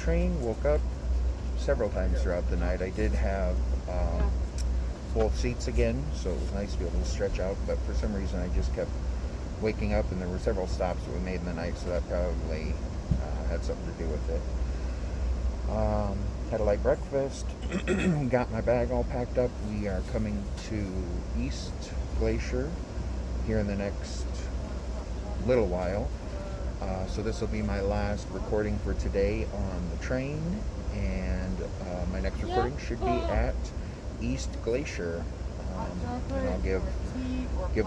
train. Woke up several times throughout the night. I did have full seats again, so it was nice to be able to stretch out, but for some reason I just kept waking up, and there were several stops that we made in the night, so that probably had something to do with it. Had a light breakfast, got my bag all packed up. We are coming to East Glacier here in the next little while. So this will be my last recording for today on the train, and my next recording should be at East Glacier. And I'll give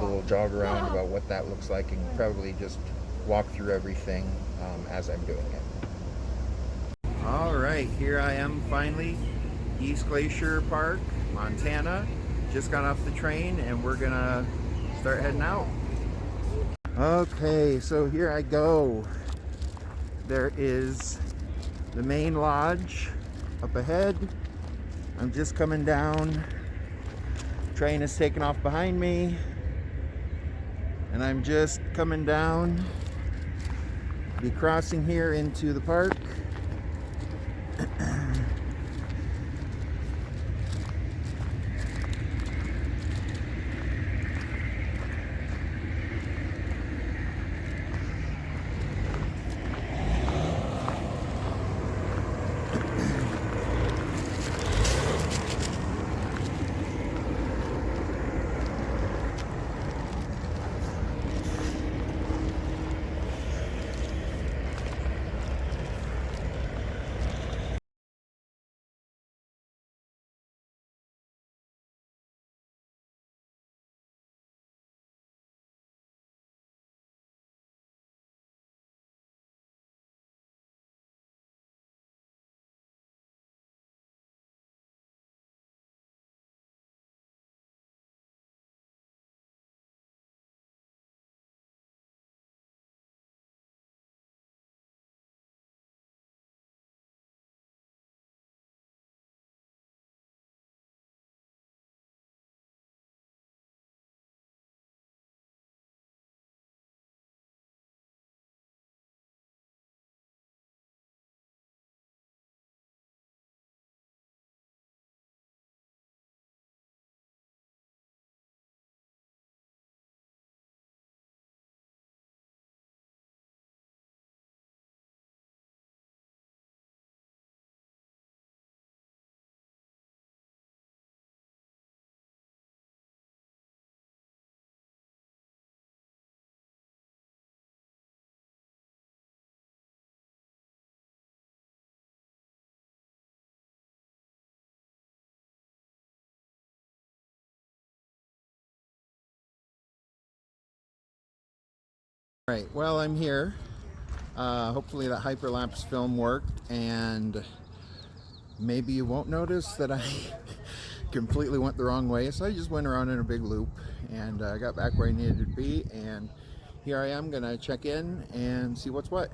a little jog around about what that looks like, and probably just walk through everything as I'm doing it. All right, here I am finally, East Glacier Park, Montana. Just got off the train and we're gonna start heading out. Okay, so here I go. There is the main lodge up ahead. I'm just coming down. Train is taking off behind me, and I'm just coming down. Be crossing here into the park. Right, well, I'm here. Hopefully that hyperlapse film worked, and maybe you won't notice that I completely went the wrong way, so I just went around in a big loop, and I got back where I needed to be, and here I am gonna check in and see what's what.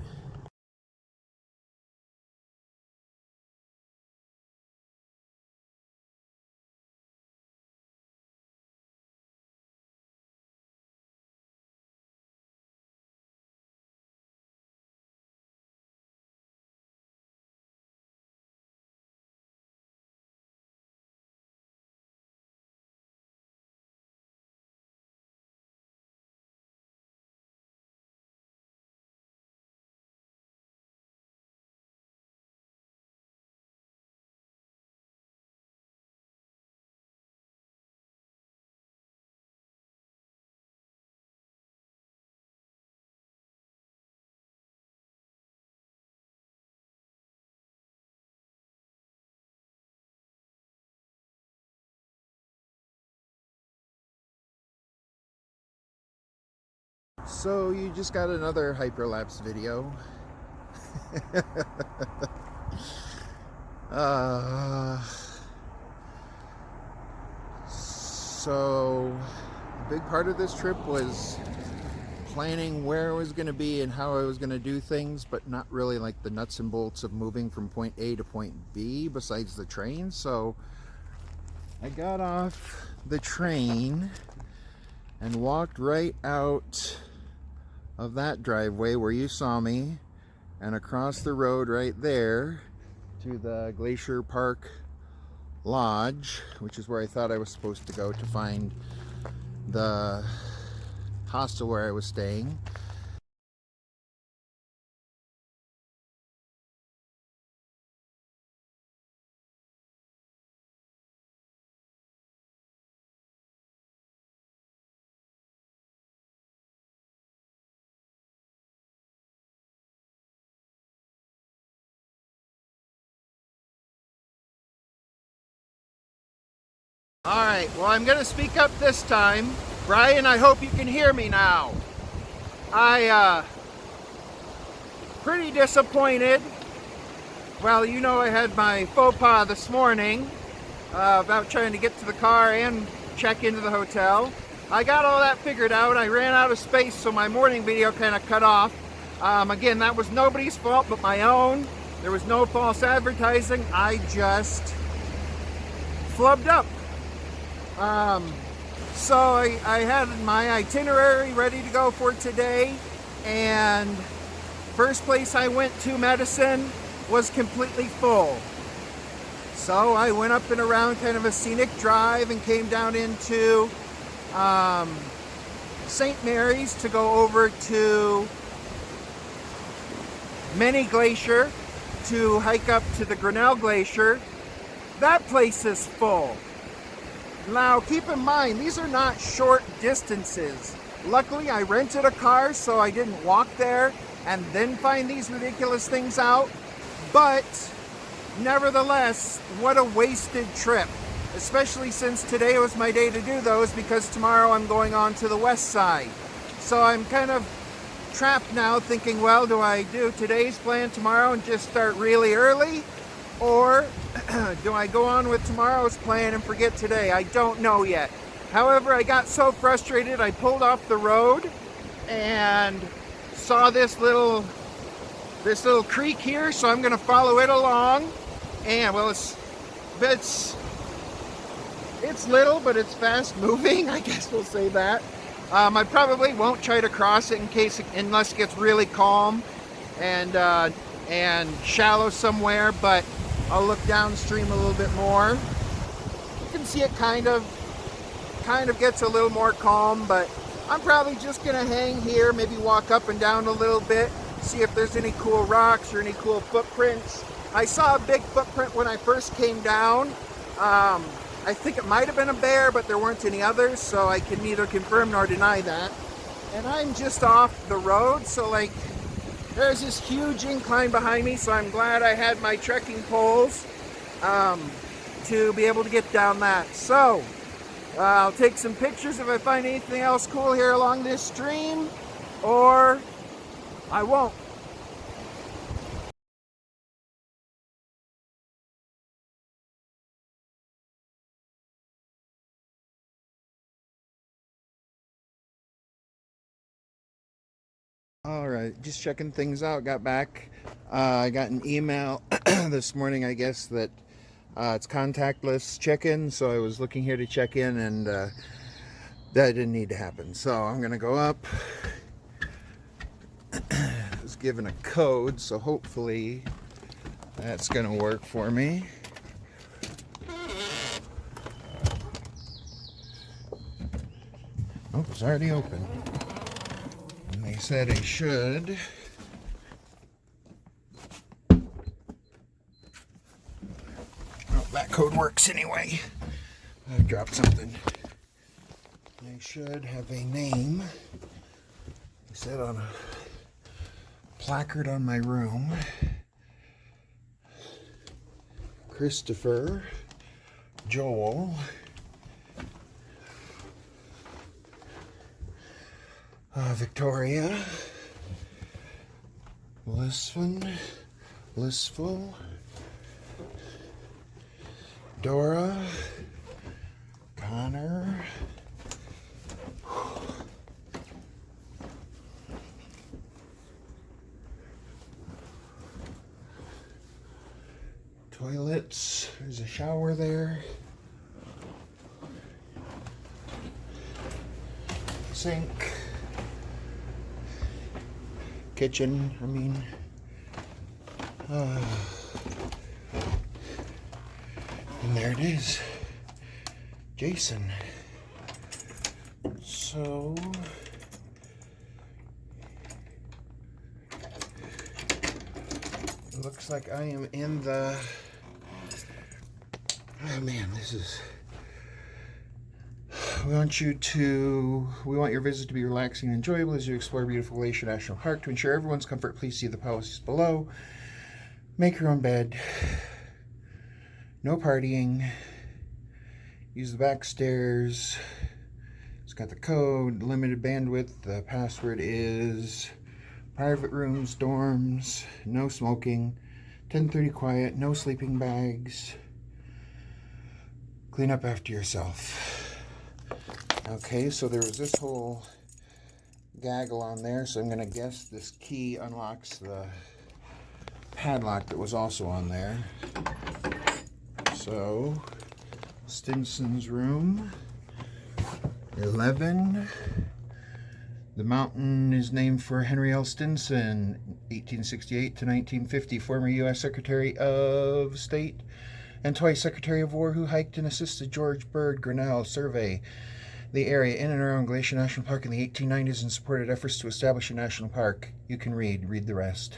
So you just got another hyperlapse video. So a big part of this trip was planning where I was going to be and how I was going to do things, but not really like the nuts and bolts of moving from point A to point B besides the train. So I got off the train and walked right out of that driveway where you saw me, and across the road right there to the Glacier Park Lodge, which is where I thought I was supposed to go to find the hostel where I was staying. Alright, well, I'm going to speak up this time. Brian, I hope you can hear me now. Pretty disappointed. Well, you know, I had my faux pas this morning about trying to get to the car and check into the hotel. I got all that figured out. I ran out of space, so my morning video kind of cut off. Again, that was nobody's fault but my own. There was no false advertising. I just flubbed up. So I had my itinerary ready to go for today, and first place I went to, Medicine, was completely full. So I went up and around kind of a scenic drive and came down into St. Mary's to go over to Mini Glacier to hike up to the Grinnell Glacier. That place is full. Now, keep in mind, these are not short distances. Luckily, I rented a car, so I didn't walk there and then find these ridiculous things out. But, nevertheless, what a wasted trip. Especially since today was my day to do those, because tomorrow I'm going on to the west side. So I'm kind of trapped now thinking, well, do I do today's plan tomorrow and just start really early? Or do I go on with tomorrow's plan and forget today? I don't know yet. However, I got so frustrated, I pulled off the road and saw this little creek here, so I'm going to follow it along. And well, it's little, but it's fast moving. I guess we'll say that. I probably won't try to cross it unless it gets really calm and shallow somewhere, but I'll look downstream a little bit more. You can see it kind of gets a little more calm, but I'm probably just gonna hang here, maybe walk up and down a little bit, see if there's any cool rocks or any cool footprints. I saw a big footprint when I first came down. I think it might have been a bear, but there weren't any others, so I can neither confirm nor deny that. And I'm just off the road, so like, there's this huge incline behind me, so I'm glad I had my trekking poles to be able to get down that. So, I'll take some pictures if I find anything else cool here along this stream, or I won't. All right, just checking things out. Got back. I got an email this morning, I guess, that it's contactless check-in. So I was looking here to check in, and that didn't need to happen. So I'm gonna go up. I was given a code, so hopefully that's gonna work for me. Oh, it's already open. They said I should. Oh, that code works anyway. I dropped something. I should have a name. They said on a placard on my room. Christopher Joel. Victoria, Blissful, Dora, Connor, toilets, there's a shower there, sink, kitchen, And there it is, Jason. So it looks like I am in the, oh man, this is, we want your visit to be relaxing and enjoyable as you explore beautiful Glacier National Park. To ensure everyone's comfort, please see the policies below. Make your own bed. No partying. Use the back stairs. It's got the code, limited bandwidth. The password is private rooms, dorms, no smoking, 10:30 quiet, no sleeping bags. Clean up after yourself. Okay, so there was this whole gaggle on there, so I'm going to guess this key unlocks the padlock that was also on there. So, Stinson's room, 11. The mountain is named for Henry L. Stinson, 1868 to 1950, former U.S. Secretary of State and twice Secretary of War, who hiked and assisted George Bird Grinnell survey the area in and around Glacier National Park in the 1890s and supported efforts to establish a national park. You can read the rest.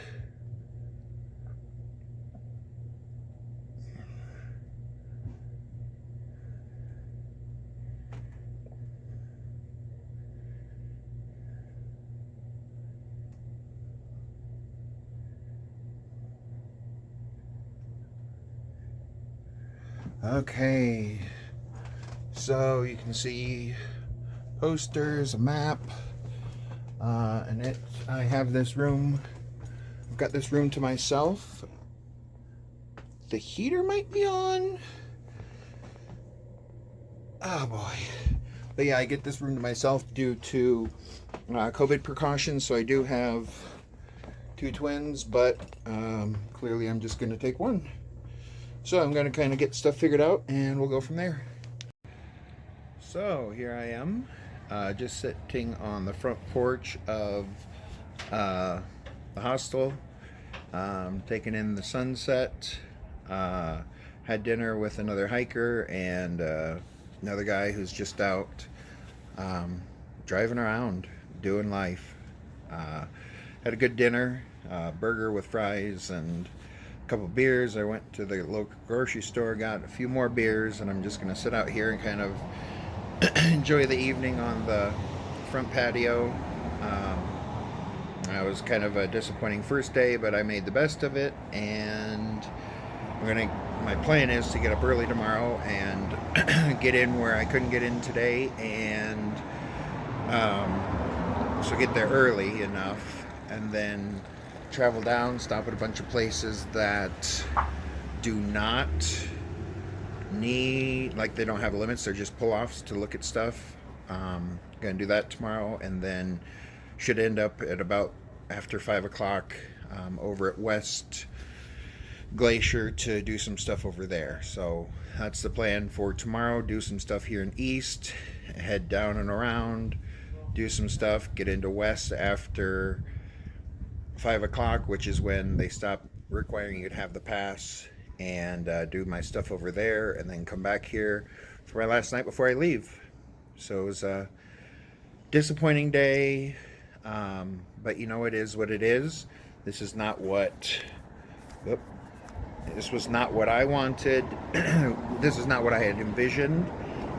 Okay, so you can see posters, a map, and I have this room. I've got this room to myself. The heater might be on. Oh boy. But yeah, I get this room to myself due to COVID precautions, so I do have 2 twins, but clearly I'm just going to take one. So I'm going to kind of get stuff figured out, and we'll go from there. So here I am, just sitting on the front porch of the hostel, taking in the sunset. Had dinner with another hiker and another guy who's just out driving around, doing life. Had a good dinner, burger with fries and couple beers. I went to the local grocery store, got a few more beers, and I'm just going to sit out here and kind of enjoy the evening on the front patio. It was kind of a disappointing first day, but I made the best of it, and my plan is to get up early tomorrow and get in where I couldn't get in today, and so get there early enough, and then travel down, stop at a bunch of places that do not need, like they don't have limits, they're just pull-offs to look at stuff. Gonna do that tomorrow, and then should end up at about after 5 o'clock over at West Glacier to do some stuff over there. So that's the plan for tomorrow. Do some stuff here in East, head down and around, do some stuff, get into West after 5 o'clock, which is when they stop requiring you to have the pass, and do my stuff over there, and then come back here for my last night before I leave. So it was a disappointing day, but you know, it is what it is. This is not what this was not what I wanted. This is not what I had envisioned,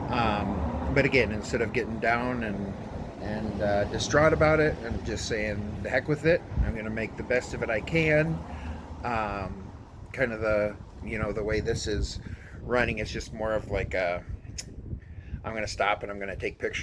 but again, instead of getting down and distraught about it, and just saying the heck with it, I'm going to make the best of it I can. Kind of the way this is running, it's just more of like I'm going to stop and I'm going to take pictures